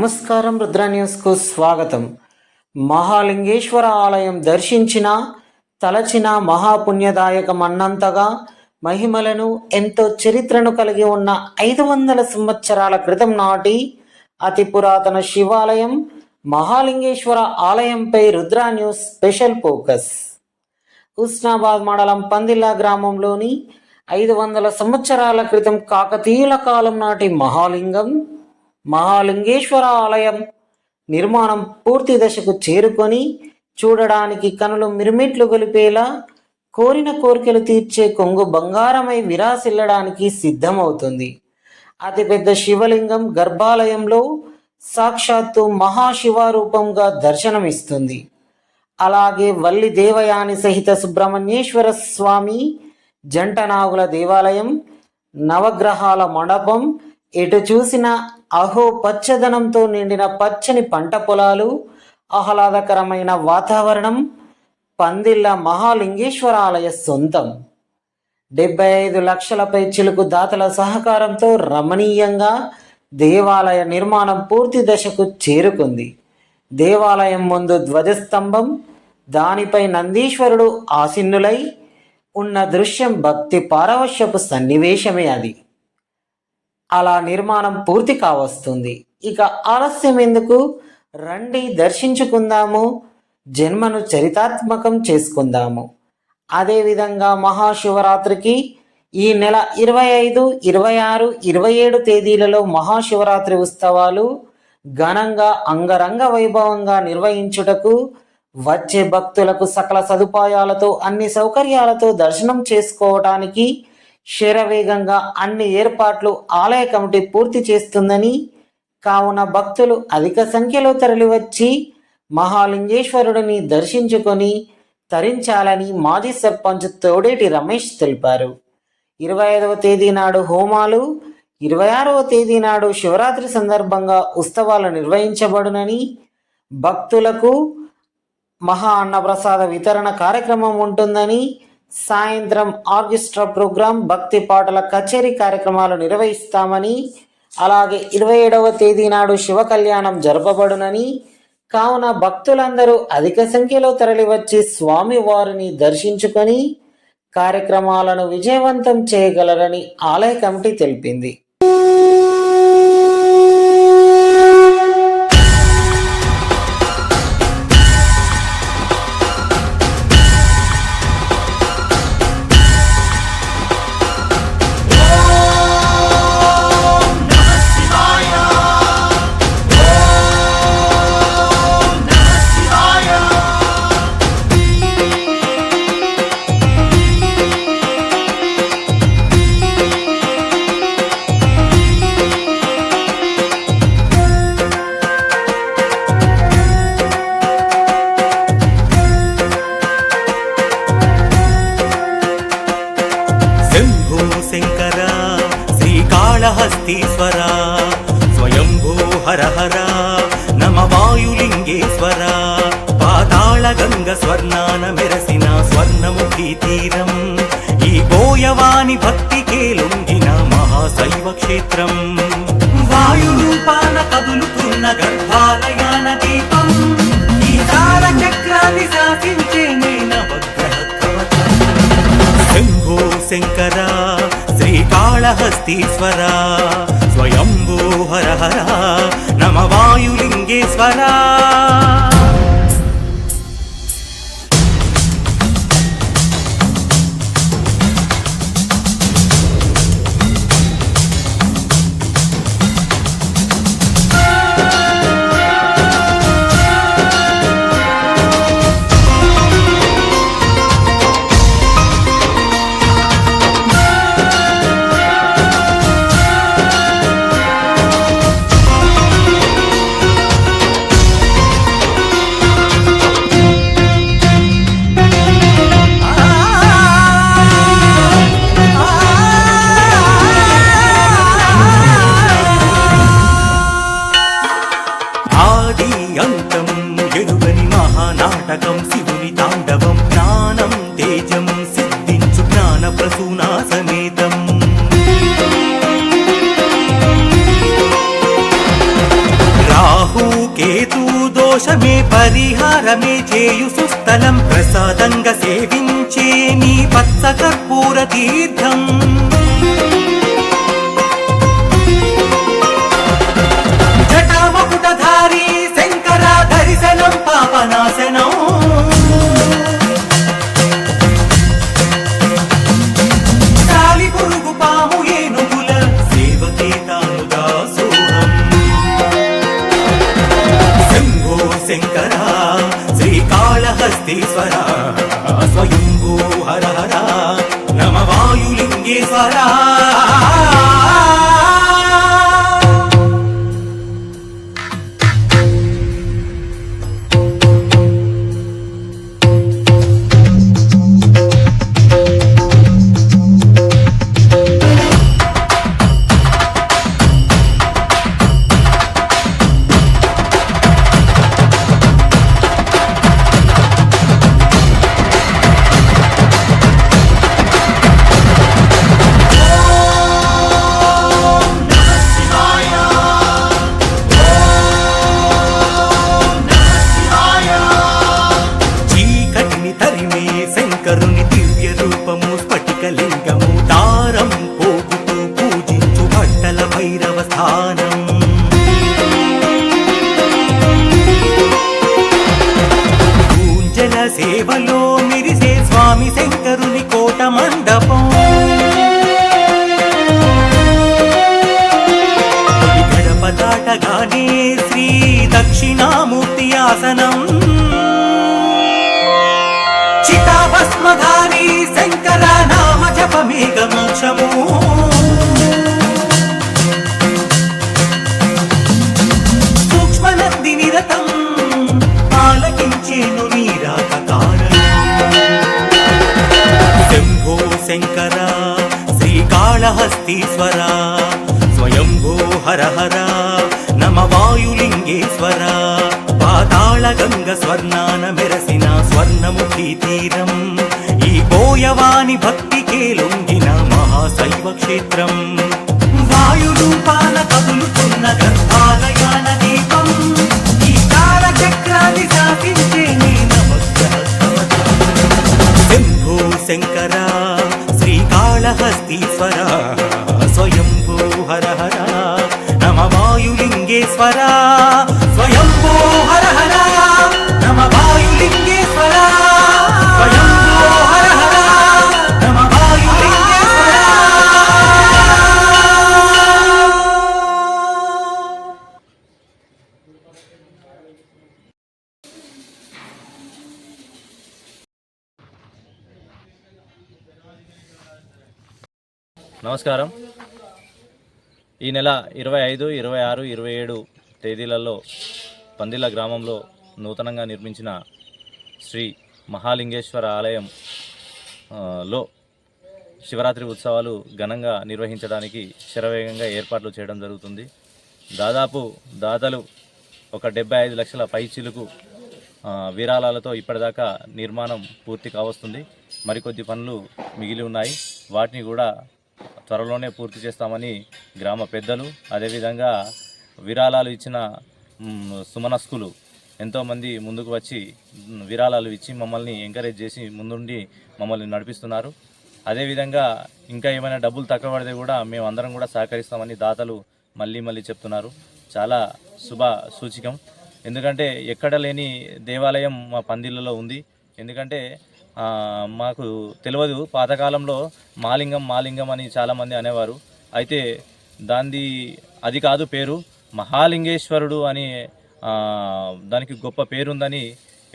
నమస్కారం. రుద్ర న్యూస్కు స్వాగతం. మహాలింగేశ్వర ఆలయం దర్శించిన తలచిన మహాపుణ్యదాయకం అన్నంతగా మహిమలను ఎంతో చరిత్రను కలిగి ఉన్న 500 సంవత్సరాల క్రితం నాటి అతి పురాతన శివాలయం మహాలింగేశ్వర ఆలయంపై Rudra news special focus. Husnabad మండలం పందిల్లా గ్రామంలోని 500 సంవత్సరాల క్రితం కాకతీయుల కాలం నాటి మహాలింగేశ్వర ఆలయం నిర్మాణం పూర్తి దశకు చేరుకొని చూడడానికి కనులు మిరుమిట్లు గొలిపేలా కోరిన కోరికలు తీర్చే కొంగు బంగారమై విరాసిల్లడానికి సిద్ధమవుతుంది. అతిపెద్ద శివలింగం గర్భాలయంలో సాక్షాత్తు మహాశివారూపంగా దర్శనమిస్తుంది. అలాగే వల్లి దేవయాని సహిత సుబ్రహ్మణ్యేశ్వర స్వామి, జంటనాగుల దేవాలయం, నవగ్రహాల మండపం, ఎటు చూసిన అహో పచ్చదనంతో నిండిన పచ్చని పంట పొలాలు, ఆహ్లాదకరమైన వాతావరణం పందిళ్ళ మహాలింగేశ్వర ఆలయ సొంతం. 75 లక్షలపై చిలుకు దాతల సహకారంతో రమణీయంగా దేవాలయ నిర్మాణం పూర్తి దశకు చేరుకుంది. దేవాలయం ముందు ధ్వజస్తంభం, దానిపై నందీశ్వరుడు ఆసీనులై ఉన్న దృశ్యం భక్తి పారవశ్యపు సన్నివేశమే. అది అలా నిర్మాణం పూర్తి కావస్తుంది. ఇక ఆలస్యం ఎందుకు, రండి దర్శించుకుందాము, జన్మను చరితాత్మకం చేసుకుందాము. అదేవిధంగా మహాశివరాత్రికి ఈ నెల 25, 26, 27 తేదీలలో మహాశివరాత్రి ఉత్సవాలు ఘనంగా అంగరంగ వైభవంగా నిర్వహించుటకు వచ్చే భక్తులకు సకల సదుపాయాలతో అన్ని సౌకర్యాలతో దర్శనం చేసుకోవటానికి శరవేగంగా అన్ని ఏర్పాట్లు ఆలయ కమిటీ పూర్తి చేస్తుందని, కావున భక్తులు అధిక సంఖ్యలో తరలివచ్చి మహాలింగేశ్వరుడిని దర్శించుకొని తరించాలని మాజీ సర్పంచ్ తోడేటి రమేష్ తెలిపారు. 25వ తేదీ నాడు హోమాలు, 26వ తేదీ నాడు శివరాత్రి సందర్భంగా ఉత్సవాలు నిర్వహించబడునని, భక్తులకు మహా అన్నప్రసాద వితరణ కార్యక్రమం ఉంటుందని, సాయంత్రం ఆర్కెస్ట్రా ప్రోగ్రాం, భక్తి పాటల కచేరీ కార్యక్రమాలు నిర్వహిస్తామని, అలాగే 27వ తేదీ నాడు శివ కళ్యాణం జరపబడునని, కావున భక్తులందరూ అధిక సంఖ్యలో తరలివచ్చి స్వామి వారిని దర్శించుకొని కార్యక్రమాలను విజయవంతం చేయగలరని ఆలయ కమిటీ తెలిపింది. శంకర శ్రీకాళహస్తీశ్వర స్వయంభూ హర హర నమ వాయులింగేశ్వర పాతాళ గంగ స్వర్ణాన మెరసిన స్వర్ణముఖి తీరం ఈ గోయవాని భక్తికే లొంగిన మహాశైవ క్షేత్రం వాయురూపాన కదులుతున్న గర్భాలయాన దీపం ఈ తార చక్రాన్ని శాసించే నవగ్రహ కవచం శంభో శంకర శ్రీకాళహస్తీశ్వర స్వయంభూ హర హర నమ వాయులింగేశ్వర. నాటకం శివుని తాండవం జ్ఞానం తేజం సిద్ధించు జ్ఞాన ప్రసూనా సమేతం రా దోషమే పరిహారమే చేయు సుస్థలం ప్రసాదంగా సేవించే నీ పచ్చ కర్పూర తీర్థం జటామకుటధారి శంకర దర్శనం పాపనాశనం కాలి పురుగు పాము ఏనుగుల సేవకే తాను దాసోహం శంభో శంకర శ్రీకాళహస్తీశ్వర స్వయంభూ హర హర నమ వాయులింగేశ్వర శంకరుని దివ్య రూపము స్ఫటికలింగము దారం పోగుతూ పూజించు భట్టల భైరవ స్థానం పూంజల సేవలో మిరిసే స్వామి శంకరుని కోట మండపం గడప దాటగానే శ్రీ దక్షిణామూర్తి ఆసనం చితాభస్మధారి శంకర నామ జపమేక మోక్షము సూక్ష్మనంది నిరతం ఆలకించేను నీరాక కారణం శంభో శంకర శ్రీకాళహస్తీశ్వర స్వయంభో హర హర నమ వాయులింగేశ్వర పాతాళ గంగ స్వర్ణాన మెరసిన స్వర్ణముఖి తీరం ఈ బోయవాని భక్తికే లొంగిన మహాశైవ క్షేత్రం వాయురూపాన కదులుతున్న గర్భాలయాన దీపం ఈ కాల చక్రాన్ని శాసించే నీ నవగ్రహ కవచం శంభో శంకర శ్రీకాళహస్తీశ్వర స్వయంభూ హర హర నమ వాయులింగేశ్వర స్వయంభూ హర హర నమ వాయులింగేశ్వర స్వయంభూ హర హర నమ వాయులింగేశ్వర. నమస్కారం. ఈ నెల 25, 26, 27 తేదీలలో పందిళ్ళ గ్రామంలో నూతనంగా నిర్మించిన శ్రీ మహాలింగేశ్వర ఆలయం లో శివరాత్రి ఉత్సవాలు ఘనంగా నిర్వహించడానికి శరవేగంగా ఏర్పాట్లు చేయడం జరుగుతుంది. దాదాపు దాతలు ఒక 75 లక్షల పైచిలుకు విరాళాలతో ఇప్పటిదాకా నిర్మాణం పూర్తి కావస్తుంది. మరికొద్ది పనులు మిగిలి ఉన్నాయి. వాటిని కూడా త్వరలోనే పూర్తి చేస్తామని గ్రామ పెద్దలు, అదేవిధంగా విరాళాలు ఇచ్చిన సుమనస్కులు ఎంతోమంది ముందుకు వచ్చి విరాళాలు ఇచ్చి మమ్మల్ని ఎంకరేజ్ చేసి ముందుండి మమ్మల్ని నడిపిస్తున్నారు. అదేవిధంగా ఇంకా ఏమైనా డబ్బులు తక్కువ పడితే కూడా మేము అందరం కూడా సహకరిస్తామని దాతలు మళ్ళీ చెప్తున్నారు. చాలా శుభ సూచికం. ఎందుకంటే ఎక్కడ లేని దేవాలయం మా పందిళ్ళలో ఉంది. ఎందుకంటే మాకు తెలియదు, పాతకాలంలో మాలింగం అని చాలామంది అనేవారు. అయితే అది కాదు పేరు, మహాలింగేశ్వరుడు అని దానికి గొప్ప పేరుందని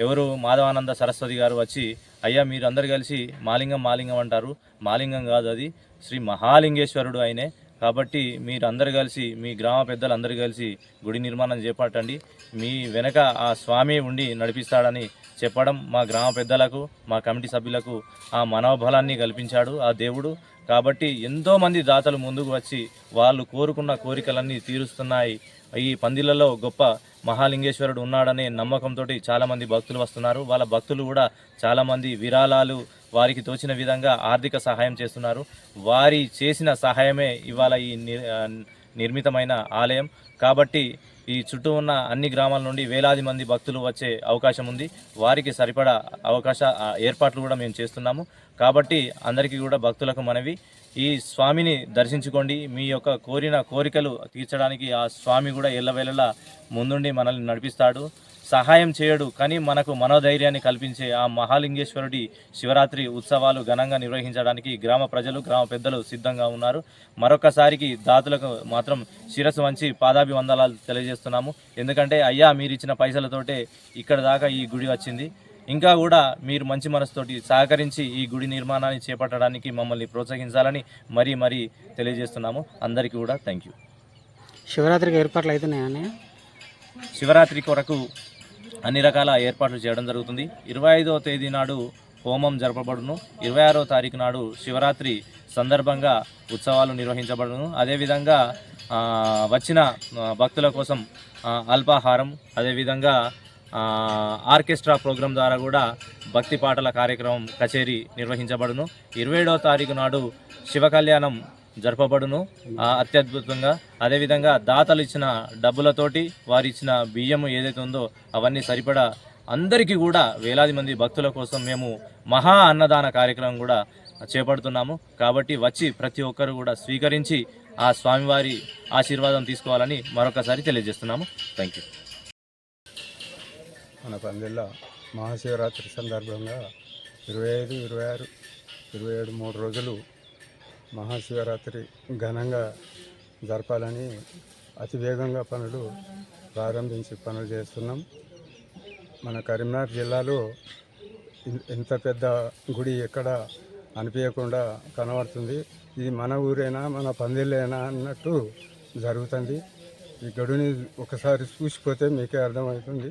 ఎవరు మాధవానంద సరస్వతి గారు వచ్చి, అయ్యా మీరు అందరు కలిసి మాలింగం అంటారు, మాలింగం కాదు, అది శ్రీ మహాలింగేశ్వరుడు ఆయనే. కాబట్టి మీరు అందరు కలిసి, మీ గ్రామ పెద్దలు అందరు కలిసి గుడి నిర్మాణం చేపట్టండి, మీ వెనక ఆ స్వామి ఉండి నడిపిస్తాడని చెప్పడం మా గ్రామ పెద్దలకు, మా కమిటీ సభ్యులకు ఆ మనోబలాన్ని కల్పించాడు ఆ దేవుడు. కాబట్టి ఎంతోమంది దాతలు ముందుకు వచ్చి వాళ్ళు కోరుకున్న కోరికలన్నీ తీరుస్తున్నాయి. ఈ పందిళ్ళలో గొప్ప మహాలింగేశ్వరుడు ఉన్నాడనే నమ్మకంతో చాలామంది భక్తులు వస్తున్నారు. వాళ్ళ భక్తులు కూడా చాలామంది విరాళాలు వారికి తోచిన విధంగా ఆర్థిక సహాయం చేస్తున్నారు. వారి చేసిన సహాయమే ఇవాళ ఈ నిర్మితమైన ఆలయం. కాబట్టి ఈ చుట్టూ ఉన్న అన్ని గ్రామాల నుండి వేలాది మంది భక్తులు వచ్చే అవకాశం ఉంది. వారికి సరిపడా ఏర్పాట్లు కూడా మేము చేస్తున్నాము. కాబట్టి అందరికీ కూడా భక్తులకు మనవి, ఈ స్వామిని దర్శించుకోండి. మీ యొక్క కోరిన కోరికలు తీర్చడానికి ఆ స్వామి కూడా ఎల్లవేళలా ముందుండి మనల్ని నడిపిస్తాడు. సహాయం చేయడు, కానీ మనకు మనోధైర్యాన్ని కల్పించే ఆ మహాలింగేశ్వరుడి శివరాత్రి ఉత్సవాలు ఘనంగా నిర్వహించడానికి గ్రామ ప్రజలు, గ్రామ పెద్దలు సిద్ధంగా ఉన్నారు. మరొకసారికి దాతలకు మాత్రం శిరస్సు వంచి పాదాభివందనాలు తెలియజేస్తున్నాము. ఎందుకంటే అయ్యా మీరు ఇచ్చిన పైసలతోటే ఇక్కడ దాకా ఈ గుడి వచ్చింది. ఇంకా కూడా మీరు మంచి మనసుతోటి సహకరించి ఈ గుడి నిర్మాణాన్ని చేపట్టడానికి మమ్మల్ని ప్రోత్సహించాలని మరీ తెలియజేస్తున్నాము. అందరికీ కూడా థ్యాంక్ యూ. శివరాత్రికి ఏర్పాట్లు అవుతున్నాయని శివరాత్రి కొరకు అన్ని రకాల ఏర్పాట్లు చేయడం జరుగుతుంది. 25వ తేదీ నాడు హోమం జరపబడును. 26వ తారీఖు నాడు శివరాత్రి సందర్భంగా ఉత్సవాలు నిర్వహించబడును. అదేవిధంగా వచ్చిన భక్తుల కోసం అల్పాహారం, అదేవిధంగా ఆర్కెస్ట్రా ప్రోగ్రాం ద్వారా కూడా భక్తి పాటల కార్యక్రమం కచేరీ నిర్వహించబడును. 27వ తారీఖు నాడు శివ కళ్యాణం జరపబడును అత్యద్భుతంగా. అదేవిధంగా దాతలు ఇచ్చిన డబ్బులతోటి వారు ఇచ్చిన బియ్యం ఏదైతే ఉందో అవన్నీ సరిపడా అందరికీ కూడా వేలాది మంది భక్తుల కోసం మేము మహా అన్నదాన కార్యక్రమం కూడా చేపడుతున్నాము. కాబట్టి వచ్చి ప్రతి ఒక్కరు కూడా స్వీకరించి ఆ స్వామివారి ఆశీర్వాదం తీసుకోవాలని మరొకసారి తెలియజేస్తున్నాము. Thank you. మన పందిళ్ళ మహాశివరాత్రి సందర్భంగా 25, 26, 27 3 రోజులు మహాశివరాత్రి ఘనంగా జరపాలని అతి వేగంగా పనులు చేస్తున్నాం. మన కరీంనగర్ జిల్లాలో ఇంత పెద్ద గుడి ఎక్కడ అనిపించకుండా కనబడుతుంది. ఇది మన ఊరైనా మన పందిళ్ళైనా అన్నట్టు జరుగుతుంది. ఈ గడుని ఒకసారి చూసిపోతే మీకే అర్థమవుతుంది.